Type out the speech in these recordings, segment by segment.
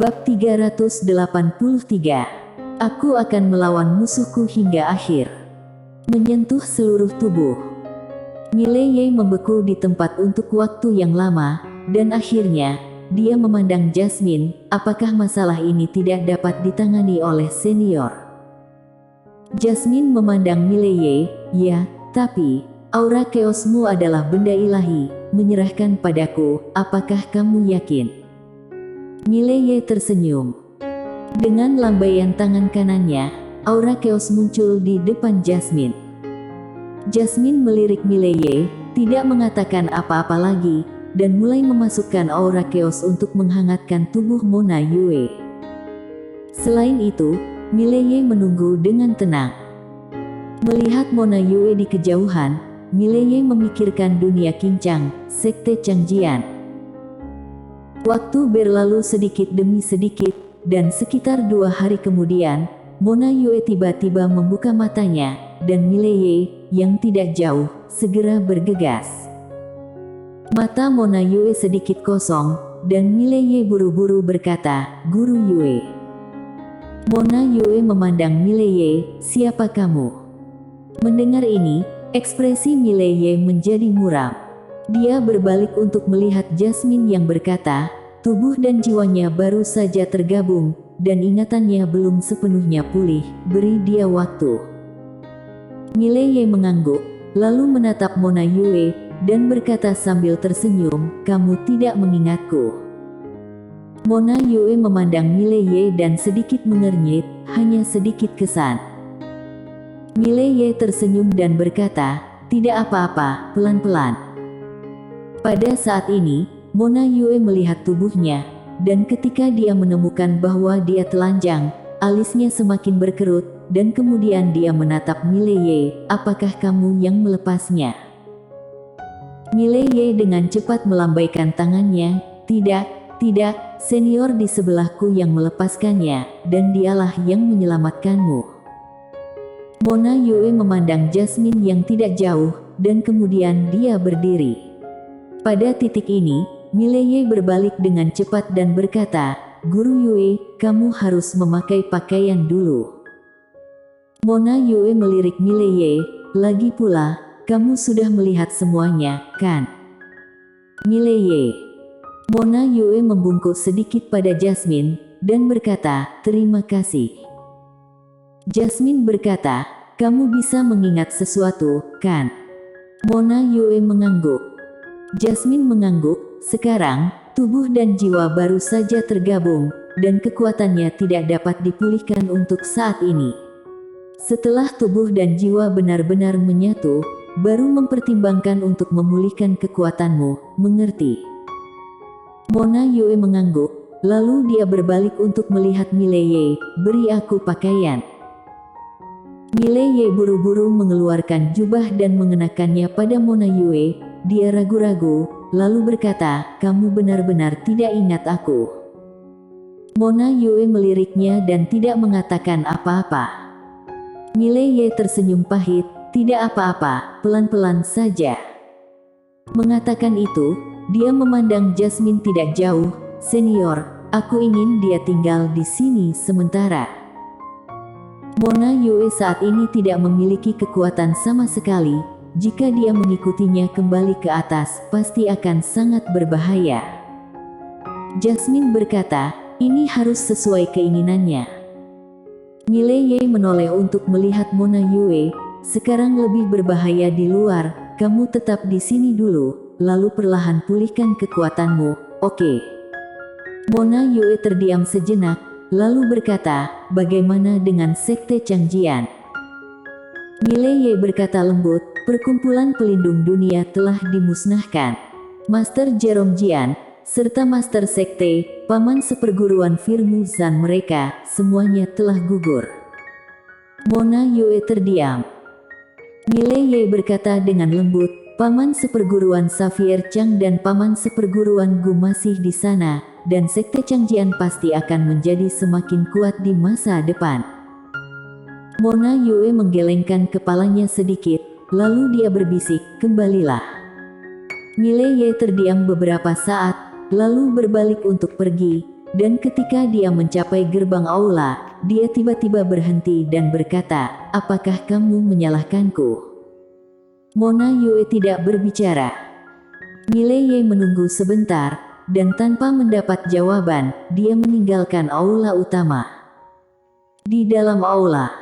Bab 383. Aku akan melawan musuhku hingga akhir. Menyentuh seluruh tubuh. Mileye membeku di tempat untuk waktu yang lama, dan akhirnya, dia memandang Jasmine. Apakah masalah ini tidak dapat ditangani oleh senior? Jasmine memandang Mileye. Ya, tapi, aura keosmu adalah benda ilahi, menyerahkan padaku. Apakah kamu yakin? Mileye tersenyum. Dengan lambaian tangan kanannya, aura keos muncul di depan Jasmine. Jasmine melirik Mileye, tidak mengatakan apa-apa lagi, dan mulai memasukkan aura keos untuk menghangatkan tubuh Mona Yue. Selain itu, Mileye menunggu dengan tenang. Melihat Mona Yue di kejauhan, Mileye memikirkan dunia Qingchang, Sekte Changjian. Waktu berlalu sedikit demi sedikit, dan sekitar 2 hari kemudian, Mona Yue tiba-tiba membuka matanya, dan Mileye, yang tidak jauh, segera bergegas. Mata Mona Yue sedikit kosong, dan Mileye buru-buru berkata, "Guru Yue." Mona Yue memandang Mileye, "Siapa kamu?" Mendengar ini, ekspresi Mileye menjadi muram. Dia berbalik untuk melihat Jasmine yang berkata, tubuh dan jiwanya baru saja tergabung, dan ingatannya belum sepenuhnya pulih, beri dia waktu. Mileye mengangguk, lalu menatap Mona Yue, dan berkata sambil tersenyum, "Kamu tidak mengingatku." Mona Yue memandang Mileye dan sedikit mengernyit, hanya sedikit kesan. Mileye tersenyum dan berkata, "Tidak apa-apa, pelan-pelan." Pada saat ini, Mona Yue melihat tubuhnya, dan ketika dia menemukan bahwa dia telanjang, alisnya semakin berkerut, dan kemudian dia menatap Mileye, "Apakah kamu yang melepasnya?" Mileye dengan cepat melambaikan tangannya, Tidak, senior di sebelahku yang melepaskannya, dan dialah yang menyelamatkanmu." Mona Yue memandang Jasmine yang tidak jauh, dan kemudian dia berdiri. Pada titik ini, Mileye berbalik dengan cepat dan berkata, "Guru Yue, kamu harus memakai pakaian dulu." Mona Yue melirik Mileye, "Lagi pula, kamu sudah melihat semuanya, kan?" Mileye. Mona Yue membungkuk sedikit pada Jasmine, dan berkata, "Terima kasih." Jasmine berkata, "Kamu bisa mengingat sesuatu, kan?" Mona Yue mengangguk. Jasmine mengangguk. Sekarang, tubuh dan jiwa baru saja tergabung, dan kekuatannya tidak dapat dipulihkan untuk saat ini. Setelah tubuh dan jiwa benar-benar menyatu, baru mempertimbangkan untuk memulihkan kekuatanmu, mengerti? Mona Yue mengangguk, lalu dia berbalik untuk melihat Mileye, "Beri aku pakaian." Mileye buru-buru mengeluarkan jubah dan mengenakannya pada Mona Yue. Dia ragu-ragu, lalu berkata, "Kamu benar-benar tidak ingat aku." Mona Yue meliriknya dan tidak mengatakan apa-apa. Mileye tersenyum pahit, "Tidak apa-apa, pelan-pelan saja." Mengatakan itu, dia memandang Jasmine tidak jauh, "Senior, aku ingin dia tinggal di sini sementara." Mona Yue saat ini tidak memiliki kekuatan sama sekali. Jika dia mengikutinya kembali ke atas, pasti akan sangat berbahaya. Jasmine berkata, "Ini harus sesuai keinginannya." Mileye menoleh untuk melihat Mona Yue, "Sekarang lebih berbahaya di luar, kamu tetap di sini dulu, lalu perlahan pulihkan kekuatanmu, oke?" Mona Yue terdiam sejenak, lalu berkata, "Bagaimana dengan Sekte Changjian?" Mileye berkata lembut, "Perkumpulan pelindung dunia telah dimusnahkan. Master Jerome Jian, serta Master Sekte, paman seperguruan Firmu Zan mereka, semuanya telah gugur." Mona Yue terdiam. Mileye berkata dengan lembut, "Paman seperguruan Xavier Chang dan paman seperguruan Gu masih di sana, dan Sekte Changjian pasti akan menjadi semakin kuat di masa depan." Mona Yue menggelengkan kepalanya sedikit, lalu dia berbisik, "Kembalilah." Mileye terdiam beberapa saat, lalu berbalik untuk pergi, dan ketika dia mencapai gerbang aula, dia tiba-tiba berhenti dan berkata, "Apakah kamu menyalahkanku?" Mona Yue tidak berbicara. Mileye menunggu sebentar, dan tanpa mendapat jawaban, dia meninggalkan aula utama. Di dalam aula,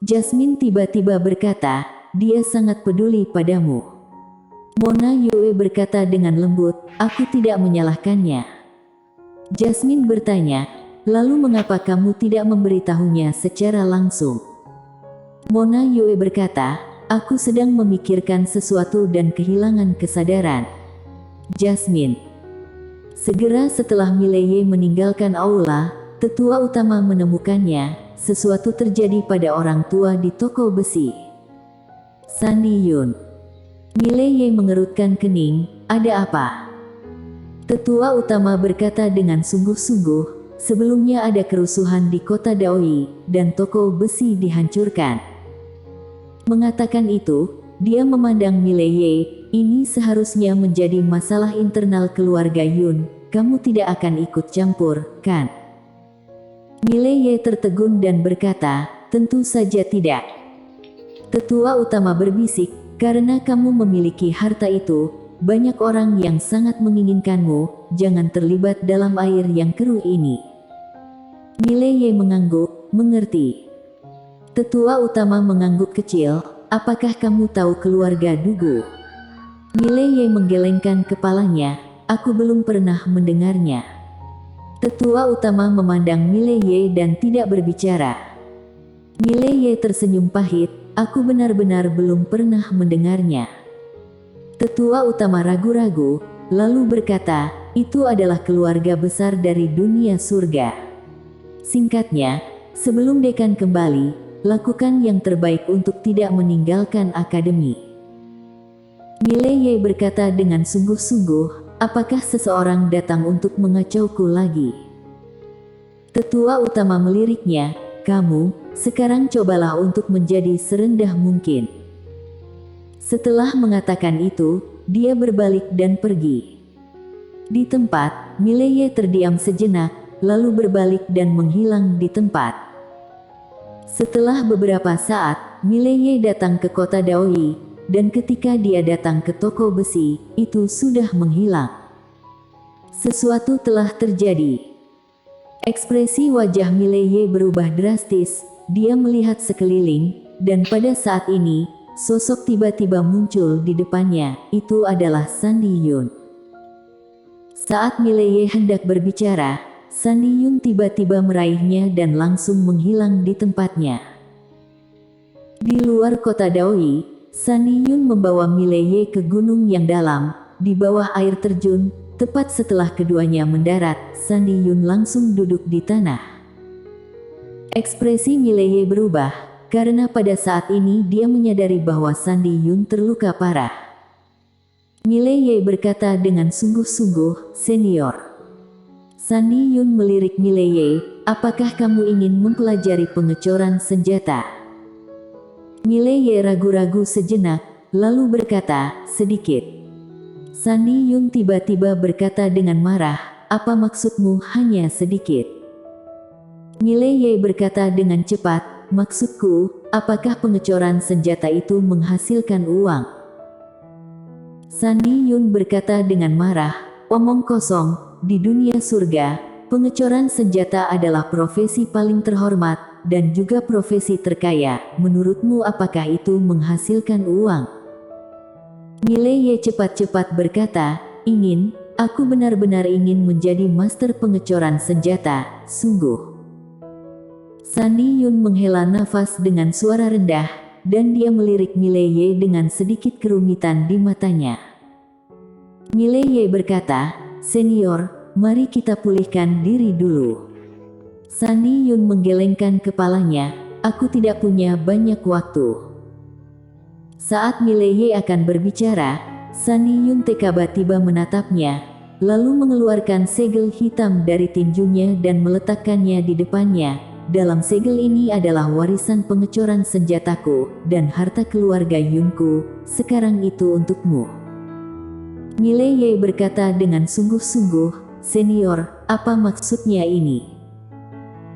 Jasmine tiba-tiba berkata, "Dia sangat peduli padamu." Mona Yue berkata dengan lembut, "Aku tidak menyalahkannya." Jasmine bertanya, "Lalu mengapa kamu tidak memberitahunya secara langsung?" Mona Yue berkata, "Aku sedang memikirkan sesuatu dan kehilangan kesadaran." Jasmine. Segera setelah Mileye meninggalkan aula, tetua utama menemukannya. Sesuatu terjadi pada orang tua di toko besi. Sandy Yun. Mileye mengerutkan kening, "Ada apa?" Tetua utama berkata dengan sungguh-sungguh, "Sebelumnya ada kerusuhan di kota Daoi, dan toko besi dihancurkan." Mengatakan itu, dia memandang Mileye, "Ini seharusnya menjadi masalah internal keluarga Yun, kamu tidak akan ikut campur, kan?" Mileye tertegun dan berkata, "Tentu saja tidak." Tetua utama berbisik, "Karena kamu memiliki harta itu, banyak orang yang sangat menginginkanmu, jangan terlibat dalam air yang keruh ini." Mileye mengangguk, "Mengerti." Tetua utama mengangguk kecil, "Apakah kamu tahu keluarga Dugu?" Mileye menggelengkan kepalanya, "Aku belum pernah mendengarnya." Tetua utama memandang Mileye dan tidak berbicara. Mileye tersenyum pahit, "Aku benar-benar belum pernah mendengarnya." Tetua utama ragu-ragu, lalu berkata, "Itu adalah keluarga besar dari dunia surga." Singkatnya, sebelum dekan kembali, lakukan yang terbaik untuk tidak meninggalkan akademi. Mileye berkata dengan sungguh-sungguh, "Apakah seseorang datang untuk mengacauku lagi?" Tetua utama meliriknya, "Kamu, sekarang cobalah untuk menjadi serendah mungkin." Setelah mengatakan itu, dia berbalik dan pergi. Di tempat, Mileye terdiam sejenak, lalu berbalik dan menghilang di tempat. Setelah beberapa saat, Mileye datang ke kota Daoi, dan ketika dia datang ke toko besi, itu sudah menghilang. Sesuatu telah terjadi. Ekspresi wajah Mileye berubah drastis, dia melihat sekeliling, dan pada saat ini, sosok tiba-tiba muncul di depannya, itu adalah Sandy Yun. Saat Mileye hendak berbicara, Sandy Yun tiba-tiba meraihnya dan langsung menghilang di tempatnya. Di luar kota Daoi, Sandy Yun membawa Mileye ke gunung yang dalam, di bawah air terjun. Tepat setelah keduanya mendarat, Sandy Yun langsung duduk di tanah. Ekspresi Mileye berubah, karena pada saat ini dia menyadari bahwa Sandy Yun terluka parah. Mileye berkata dengan sungguh-sungguh, "Senior." Sandy Yun melirik Mileye, "Apakah kamu ingin mempelajari pengecoran senjata?" Mileye ragu-ragu sejenak, lalu berkata, "Sedikit." Sandy Yun tiba-tiba berkata dengan marah, "Apa maksudmu hanya sedikit?" Mileye berkata dengan cepat, "Maksudku, apakah pengecoran senjata itu menghasilkan uang?" Sandy Yun berkata dengan marah, "Omong kosong, di dunia surga, pengecoran senjata adalah profesi paling terhormat, dan juga profesi terkaya. Menurutmu apakah itu menghasilkan uang?" Mileye cepat-cepat berkata, Aku benar-benar ingin menjadi master pengecoran senjata, sungguh." Sandy Yun menghela nafas dengan suara rendah, dan dia melirik Mileye dengan sedikit kerumitan di matanya. Mileye berkata, "Senior, mari kita pulihkan diri dulu." Sandy Yun menggelengkan kepalanya, "Aku tidak punya banyak waktu." Saat Mileye akan berbicara, Sandy Yun tiba-tiba menatapnya, lalu mengeluarkan segel hitam dari tinjunya dan meletakkannya di depannya. "Dalam segel ini adalah warisan pengecoran senjataku, dan harta keluarga Yunku, sekarang itu untukmu." Mileye berkata dengan sungguh-sungguh, "Senior, apa maksudnya ini?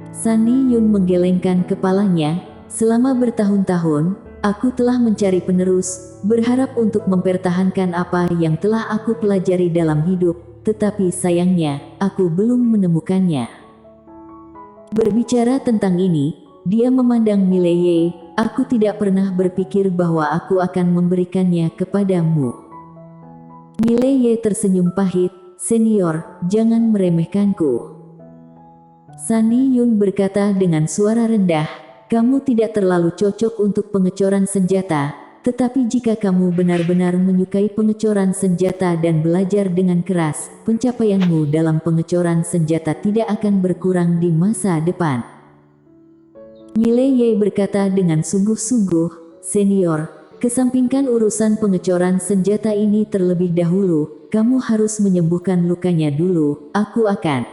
Sandy Yun menggelengkan kepalanya. Selama bertahun-tahun, aku telah mencari penerus, berharap untuk mempertahankan apa yang telah aku pelajari dalam hidup, tetapi sayangnya, aku belum menemukannya. Berbicara tentang ini, dia memandang Mileye. Aku tidak pernah berpikir bahwa aku akan memberikannya kepadamu. Mileye tersenyum pahit. Senior, jangan meremehkanku. Sandy Yun berkata dengan suara rendah, kamu tidak terlalu cocok untuk pengecoran senjata, tetapi jika kamu benar-benar menyukai pengecoran senjata dan belajar dengan keras, pencapaianmu dalam pengecoran senjata tidak akan berkurang di masa depan. Mileye berkata dengan sungguh-sungguh, senior, kesampingkan urusan pengecoran senjata ini terlebih dahulu. Kamu harus menyembuhkan lukanya dulu, aku akan.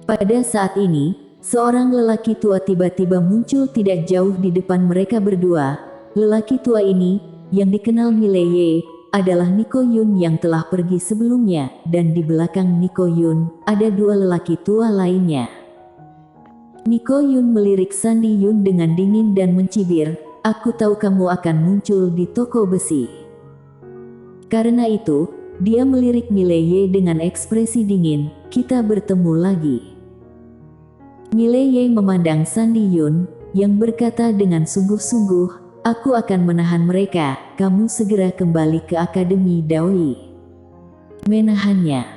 Pada saat ini, seorang lelaki tua tiba-tiba muncul tidak jauh di depan mereka berdua. Lelaki tua ini, yang dikenal Mileye, adalah Niko Yun yang telah pergi sebelumnya, dan di belakang Niko Yun, ada dua lelaki tua lainnya. Niko Yun melirik Sandy Yun dengan dingin dan mencibir, aku tahu kamu akan muncul di toko besi. Karena itu, dia melirik Mileye dengan ekspresi dingin, kita bertemu lagi. Mileye memandang Sandy Yun, yang berkata dengan sungguh-sungguh, aku akan menahan mereka, kamu segera kembali ke Akademi Dawei. Menahannya.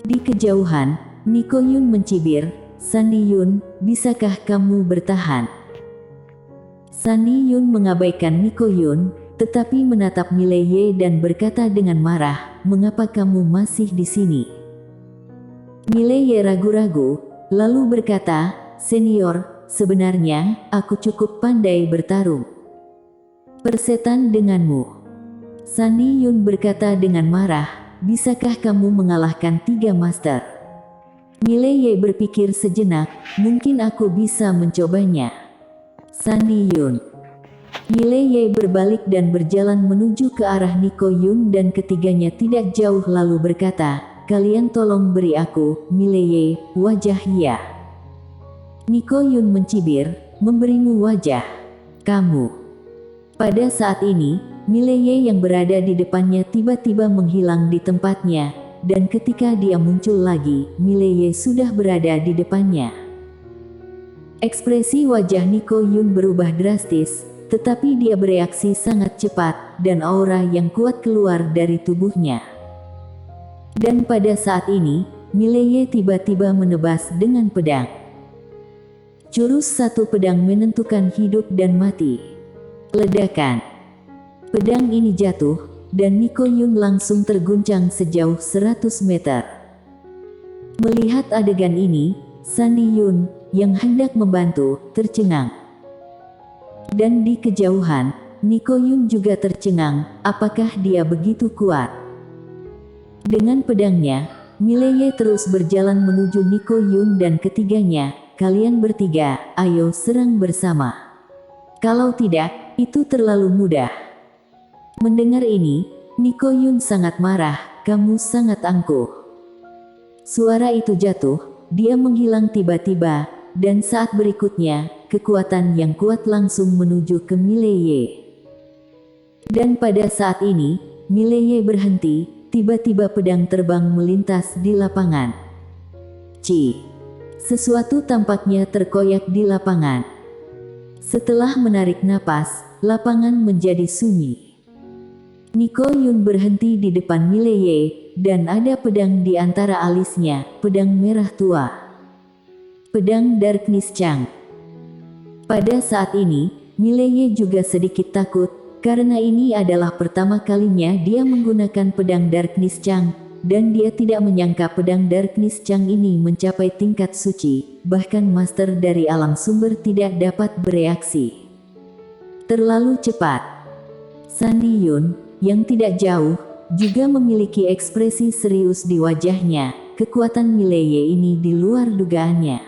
Di kejauhan, Niko Yun mencibir, Sandy Yun, bisakah kamu bertahan? Sandy Yun mengabaikan Niko Yun, tetapi menatap Mileye dan berkata dengan marah, mengapa kamu masih di sini? Mileye ragu-ragu, lalu berkata, senior, sebenarnya, aku cukup pandai bertarung. Persetan denganmu. Sandy Yun berkata dengan marah, bisakah kamu mengalahkan 3 master? Mileye berpikir sejenak, mungkin aku bisa mencobanya. Sandy Yun. Mileye berbalik dan berjalan menuju ke arah Niko Yun dan ketiganya tidak jauh lalu berkata, kalian tolong beri aku, Mileye, wajah ya. Niko Yun mencibir, memberimu wajah. Kamu. Pada saat ini, Mileye yang berada di depannya tiba-tiba menghilang di tempatnya, dan ketika dia muncul lagi, Mileye sudah berada di depannya. Ekspresi wajah Niko Yun berubah drastis, tetapi dia bereaksi sangat cepat, dan aura yang kuat keluar dari tubuhnya. Dan pada saat ini, Mileye tiba-tiba menebas dengan pedang. Jurus satu pedang menentukan hidup dan mati. Ledakan. Pedang ini jatuh, dan Niko Yun langsung terguncang sejauh 100 meter. Melihat adegan ini, Sandy Yun, yang hendak membantu, tercengang. Dan di kejauhan, Niko Yun juga tercengang, apakah dia begitu kuat? Dengan pedangnya, Mileye terus berjalan menuju Niko Yun dan ketiganya, kalian bertiga, ayo serang bersama. Kalau tidak, itu terlalu mudah. Mendengar ini, Niko Yun sangat marah, kamu sangat angkuh. Suara itu jatuh, dia menghilang tiba-tiba, dan saat berikutnya, kekuatan yang kuat langsung menuju ke Mileye. Dan pada saat ini, Mileye berhenti, tiba-tiba pedang terbang melintas di lapangan. Sesuatu tampaknya terkoyak di lapangan. Setelah menarik napas, lapangan menjadi sunyi. Niko Yun berhenti di depan Mileye, dan ada pedang di antara alisnya, pedang merah tua. Pedang Darkness Chang. Pada saat ini, Mileye juga sedikit takut, karena ini adalah pertama kalinya dia menggunakan pedang Darkness Chang, dan dia tidak menyangka pedang Darkness Chang ini mencapai tingkat suci, bahkan master dari alam sumber tidak dapat bereaksi. Terlalu cepat. Sandy Yun, yang tidak jauh, juga memiliki ekspresi serius di wajahnya, kekuatan Mileye ini di luar dugaannya.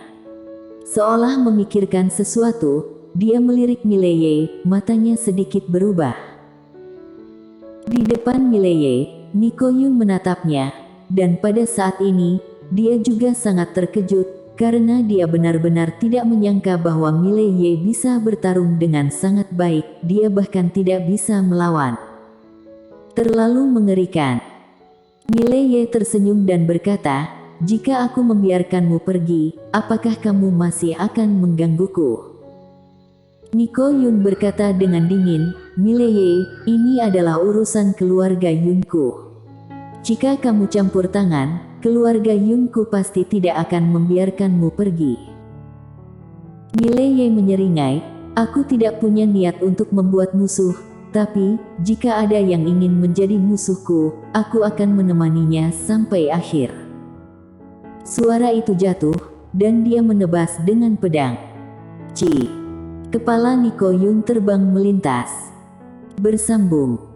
Seolah memikirkan sesuatu, dia melirik Mileye, matanya sedikit berubah. Di depan Mileye, Niko Yun menatapnya, dan pada saat ini, dia juga sangat terkejut, karena dia benar-benar tidak menyangka bahwa Mileye bisa bertarung dengan sangat baik, dia bahkan tidak bisa melawan. Terlalu mengerikan. Mileye tersenyum dan berkata, "Jika aku membiarkanmu pergi, apakah kamu masih akan menggangguku?" Niko Yun berkata dengan dingin, "Mileye, ini adalah urusan keluarga Yunku. Jika kamu campur tangan, keluarga Yunku pasti tidak akan membiarkanmu pergi." Mileye menyeringai, "Aku tidak punya niat untuk membuat musuh, tapi jika ada yang ingin menjadi musuhku, aku akan menemaninya sampai akhir." Suara itu jatuh, dan dia menebas dengan pedang. Ci. Kepala Niko Yun terbang melintas. Bersambung.